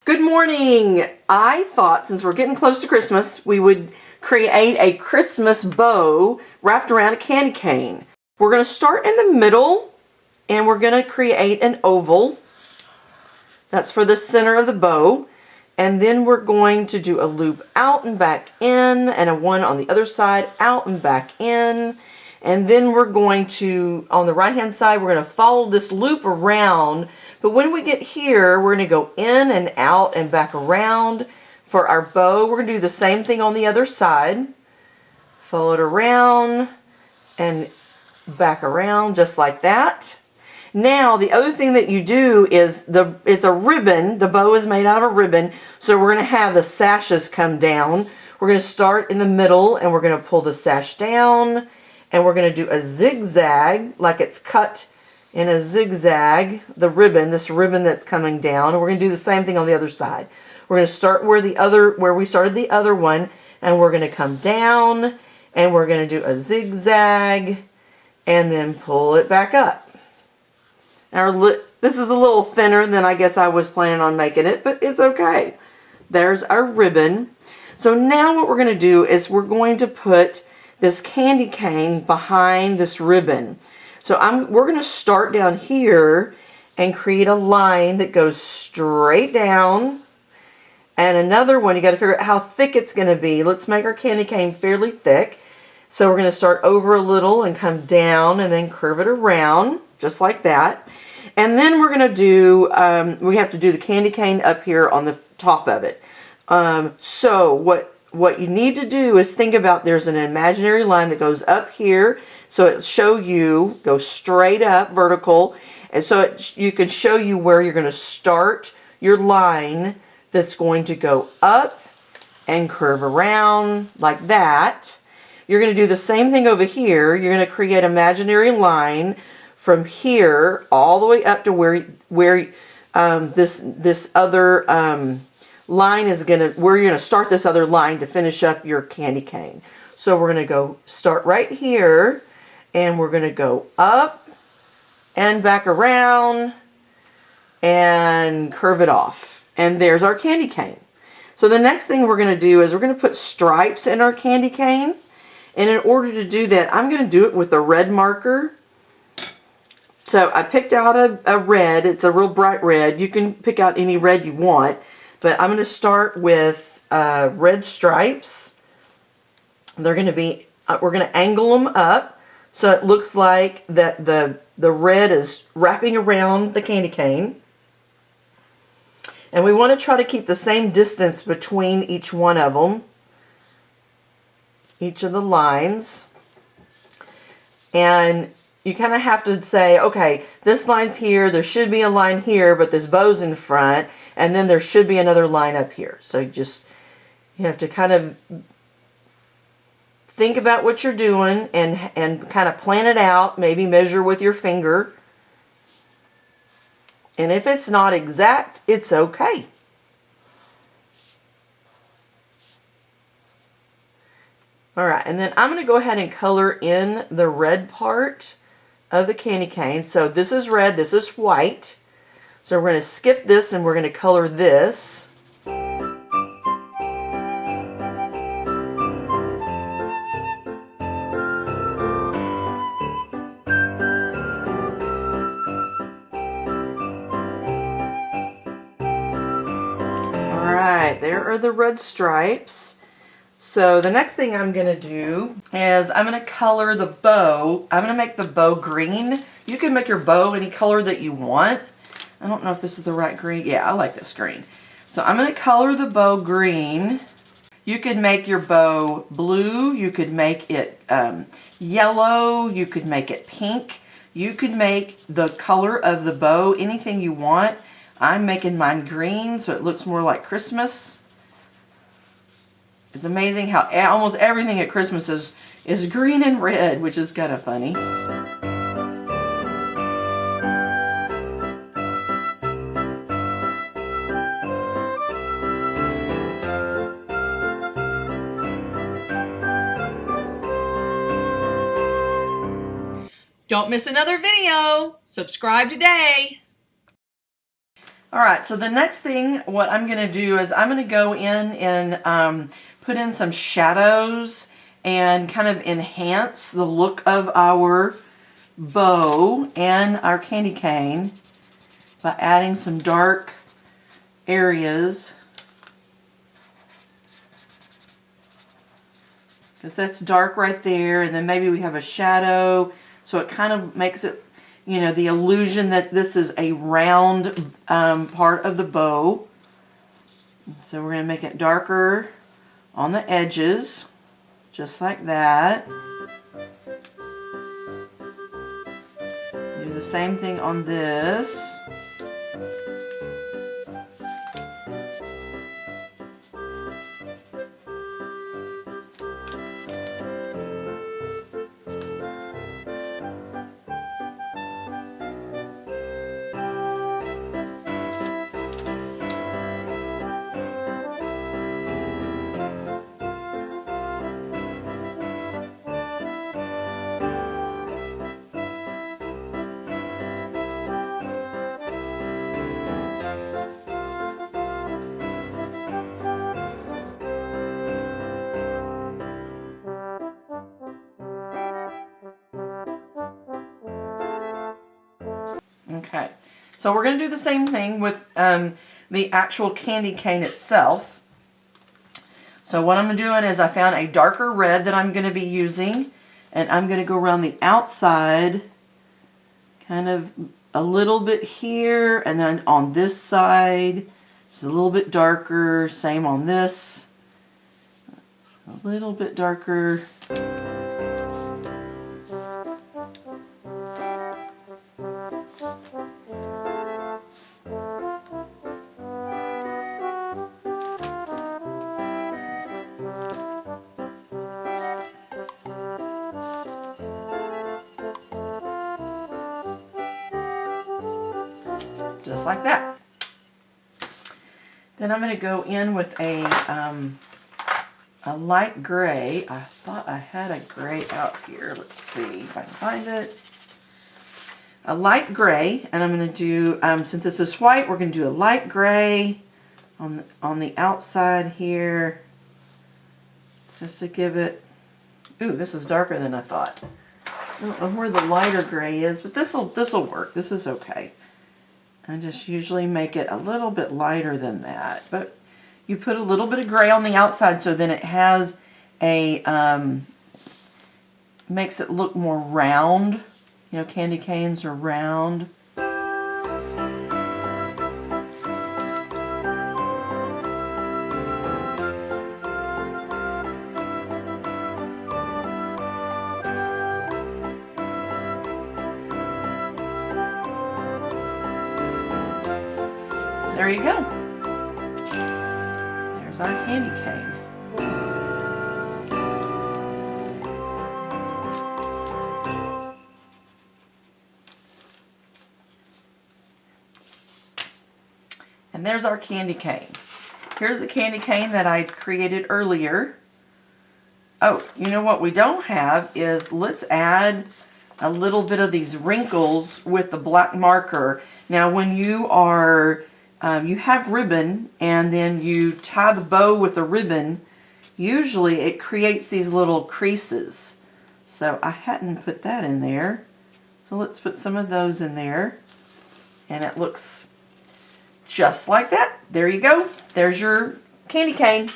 Good morning. I thought since we're getting close to Christmas, we would create a Christmas bow wrapped around a candy cane. We're going to start in the middle and we're going to create an oval. That's for the center of the bow. And then we're going to do a loop out and back in and a one on the other side, out and back in. And then we're going to, on the right hand side, we're going to follow this loop around. But when we get here, we're going to go in and out and back around for our bow. We're going to do the same thing on the other side. Follow it around and back around just like that. Now, the other thing that you do is it's a ribbon. The bow is made out of a ribbon. So we're going to have the sashes come down. We're going to start in the middle and we're going to pull the sash down. And we're going to do a zigzag like it's cut in a zigzag, the ribbon, this ribbon that's coming down. And we're going to do the same thing on the other side. We're going to start where we started the other one, and we're going to come down, and we're going to do a zigzag, and then pull it back up. This is a little thinner than I guess I was planning on making it, but it's okay. There's our ribbon. So now what we're going to do is we're going to put this candy cane behind this ribbon. So we're going to start down here and create a line that goes straight down. And another one, you got to figure out how thick it's going to be. Let's make our candy cane fairly thick. So we're going to start over a little and come down and then curve it around, just like that. And then we're going to do, we have to do the candy cane up here on the top of it. So what you need to do is think about there's an imaginary line that goes up here. So it go straight up vertical. And so you can show you where you're going to start your line that's going to go up and curve around like that. You're going to do the same thing over here. You're going to create an imaginary line from here all the way up to where this other line is where you're going to start this other line to finish up your candy cane. So we're going to start right here, and we're going to go up and back around and curve it off. And there's our candy cane. So the next thing we're going to do is we're going to put stripes in our candy cane. And in order to do that, I'm going to do it with a red marker. So I picked out a red. It's a real bright red. You can pick out any red you want. But I'm going to start with red stripes. They're going to be, we're going to angle them up so it looks like that the red is wrapping around the candy cane. And we want to try to keep the same distance between each one of them, each of the lines. And you kind of have to say, okay, this line's here, there should be a line here, but this bow's in front. And then there should be another line up here. So you have to kind of think about what you're doing and kind of plan it out. Maybe measure with your finger. And if it's not exact, it's okay. All right, and then I'm going to go ahead and color in the red part of the candy cane. So this is red, this is white. So we're going to skip this and we're going to color this. Alright, there are the red stripes. So the next thing I'm going to do is I'm going to color the bow. I'm going to make the bow green. You can make your bow any color that you want. I don't know if this is the right green. Yeah, I like this green. So I'm going to color the bow green. You could make your bow blue. You could make it yellow. You could make it pink. You could make the color of the bow anything you want. I'm making mine green so it looks more like Christmas. It's amazing how almost everything at Christmas is green and red, which is kind of funny. Don't miss another video. Subscribe today. All right, so the next thing, what I'm going to do is I'm going to go in and put in some shadows and kind of enhance the look of our bow and our candy cane by adding some dark areas. Because that's dark right there, and then maybe we have a shadow, so it kind of makes it, you know, the illusion that this is a round part of the bow. So we're going to make it darker on the edges, just like that. Do the same thing on this. Okay, so we're going to do the same thing with the actual candy cane itself. So what I'm doing is I found a darker red that I'm going to be using, and I'm going to go around the outside, kind of a little bit here, and then on this side, it's a little bit darker, same on this, a little bit darker. Just like that. Then I'm going to go in with a light gray. I thought I had a gray out here. Let's see if I can find it. A light gray, and I'm going to do, since this is white, we're going to do a light gray on the outside here, just to give it, ooh, this is darker than I thought. I don't know where the lighter gray is, but this'll work. This is okay. I just usually make it a little bit lighter than that, but you put a little bit of gray on the outside so then it has a, makes it look more round. You know, candy canes are round. There you go. There's our candy cane. And there's our candy cane. Here's the candy cane that I created earlier. Oh, you know what we don't have is, let's add a little bit of these wrinkles with the black marker. Now when you are you have ribbon and then you tie the bow with the ribbon, usually it creates these little creases. So I hadn't put that in there. So let's put some of those in there. And it looks just like that. There you go. There's your candy cane.